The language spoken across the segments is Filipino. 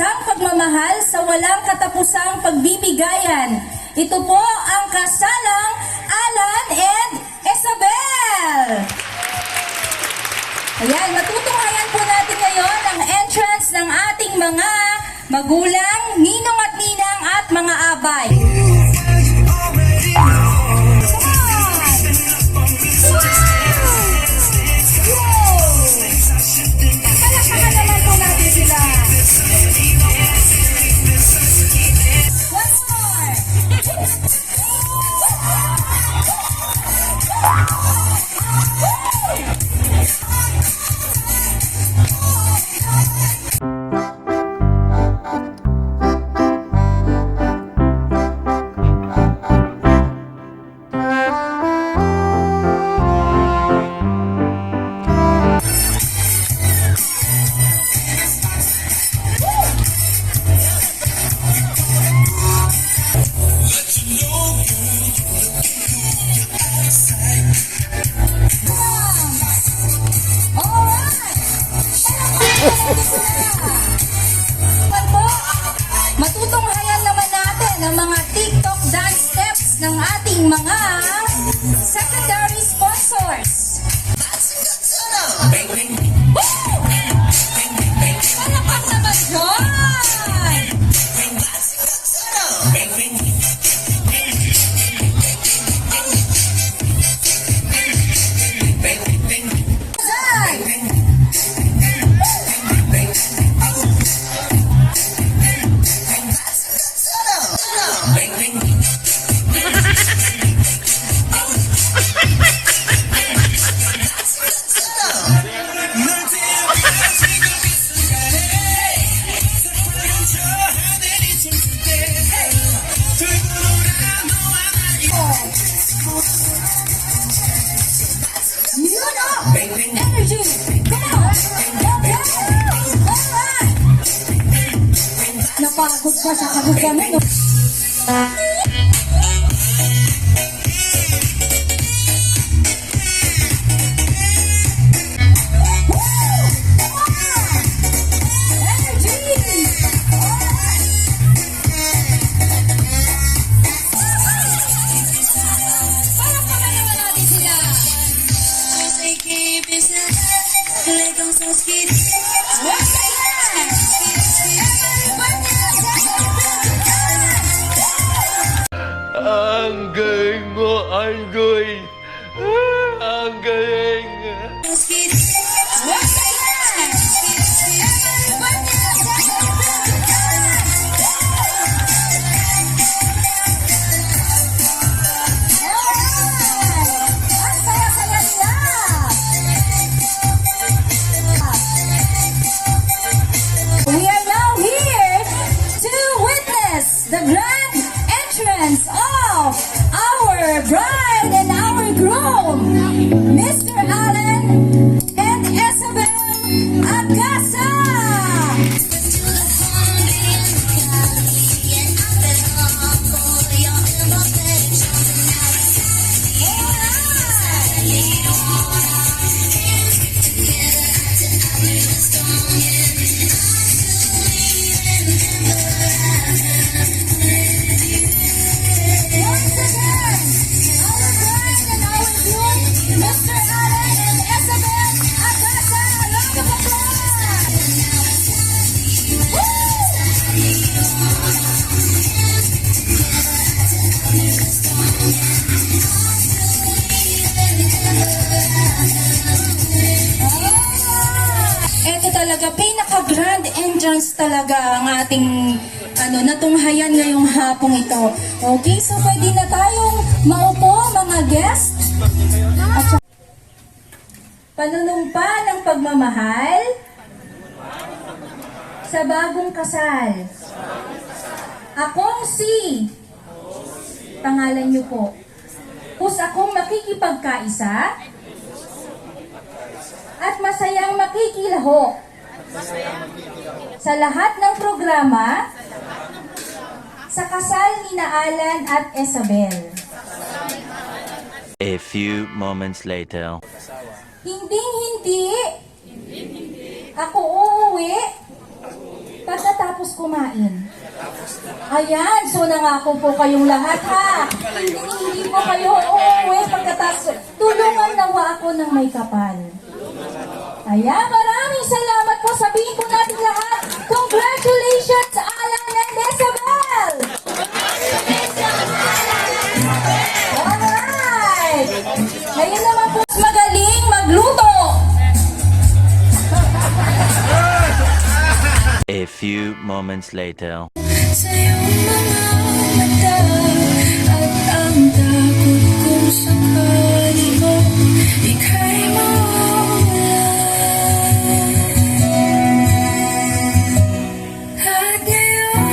isang pagmamahal sa walang katapusang pagbibigayan. Ito po ang kasalang Alan and Isabel. Ayan, matutunghayan po natin ngayon ang entrance ng ating mga magulang, ninong at ninang at mga abay. Palakpakan naman po natin sila. One more. Matutunghayan naman natin ang mga TikTok dance steps ng ating mga secondary sponsors. Palakpak naman dyan! Energy! Come on! Alright! Napagod ka sa kagugamin. Ang galing mo, Angoy! Ang galing! We are now here to witness the grand entrance of our bride and our groom, Mr. Alan and Isabel Agasa. Once again, our bride and our groom, Mr. Alan and Isabel Agasa. A round of applause! Ito talaga, pinaka-grand entrance talaga ang ating natunghayan ngayong hapong ito. Okay, so pwede na tayong maupo mga guest. At panunumpa ng pagmamahal sa bagong kasal. Akong si pangalan niyo po. Pus akong makikipagkaisa at masayang makikilaho sa lahat ng programa sa kasal ni Alan at Isabel. A few moments later. Hindi ako uuwi Pagkatapos kumain. Ayan, so nangako po kayong lahat ha. Hindi po kayo uuwi pagkatapos. Tulungan nawa ako ng may kapal. Ayan, maraming salamat po. Sabihin po natin lahat, congratulations, Alan and Isabel! Alright! Ngayon naman po, magaling magluto! A few moments later. Sa iyong mga mata at ang takot kung sakali mo ika'y mawala. At ngayon,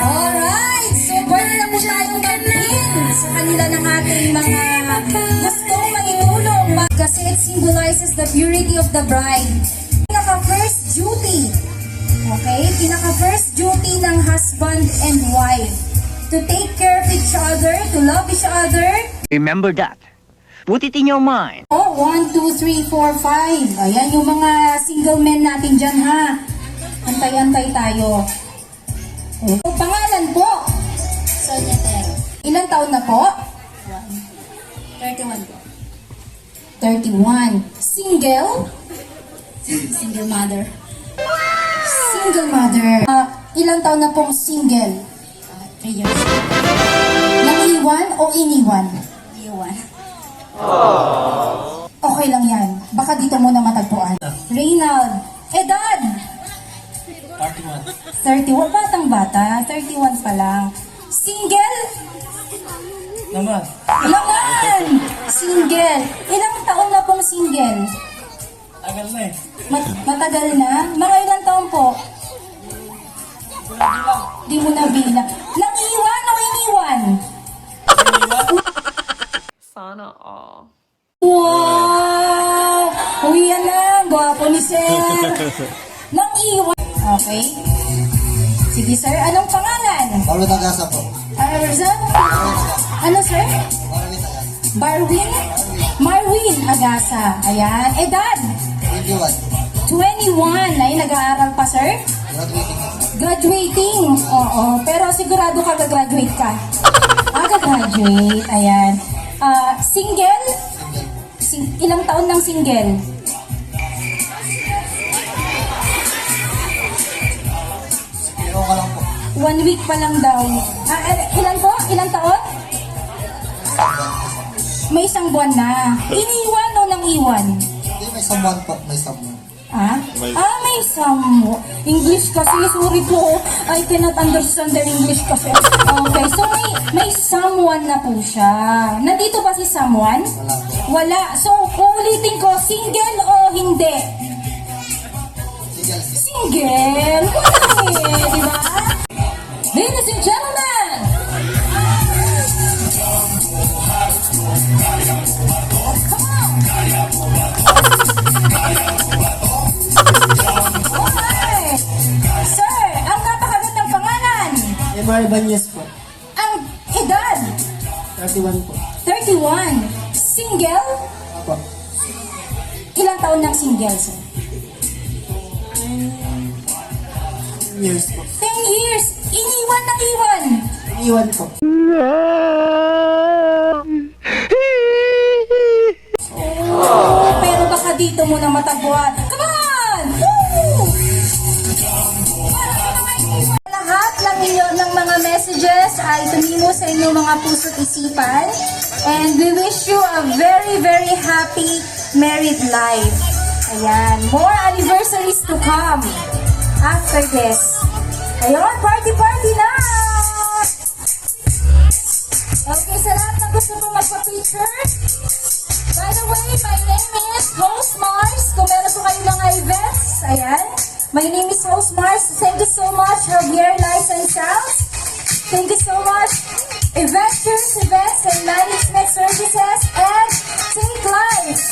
alright, so pwede na po tayong mag-in sa kanila ng ating mga gustong maitulong kasi it symbolizes the purity of the bride. Pinaka-first duty. Okay? Pinaka-first duty ng husband and wife. To take care of each other, to love each other. Remember that. Put it in your mind. Oh, 1, 2, 3, 4, 5. Ayan yung mga single men natin dyan ha. Antay-antay tayo. Okay. So, pangalan po. Sonia Tero. Ilang taon na po? 31 po. 31. Single? Single mother. Single mother. Ilang taon na pong single? 3 years. Naiwan o iniwan? Iniwan. Okay lang yan. Baka dito muna matagpuan. Reynald. Edad? 31. Batang bata. 31 pa lang. Single? Naman. Laman! Single. Ilang taon na pong single? Tagal na eh. Matagal na? Mga ilang taon po? Di mo na bilang. Nang-iwan o iniwan? Sana all. Wow! Uy, yan na. Gwapo ni Sir. Nang-iwan. Okay. Sige, Sir. Anong pangalan? Paulo Tagasa po. Arzan? Ano, Sir? Barwin? Marwin Agasa. Ayan. Edad? 21. Ay, nag-aaral pa, Sir? Graduating. Oo. Pero sigurado ka gagraduate ka. Gagraduate. Ayan. Single? Ilang taon ng single? Pero ka lang po. 1 week pa lang daw. Ilan po? Ilang taon? May isang buwan na. Iniwan o nang iwan? Hindi, may someone po. May someone. May some. English kasi, sorry po. I cannot understand the English kasi. Okay, so may someone na po siya. Nandito ba si someone? Wala po. Wala. So, uulitin ko, single o hindi? Single. Single? Wala eh, di ba? Ladies and gentlemen! Come on! Okay. Sir, ang napakagandang pangalan. Emar Ibanez po. Ang edad. 31 po. 31. Single? Apo. Ilang taon ng single, sir? 10 years po. 10 years. Iniwan ng iwan. Iwan po. Pero baka dito muna matagpuan. Come on! Woo! Lahat ng mga messages ay tumimo sa inyong mga puso't isipan. And we wish you a very, very happy married life. Ayan. More anniversaries to come after this. Ayun, party-party na! Okay, sa lahat na gusto pong magpa-picture, by the way, my name is Host Mars. Kung meron po kayo mga events, ayan. My name is Host Mars. Thank you so much, Javier License Sales. Thank you so much, Eventures, Events and Management Services, and Think Life.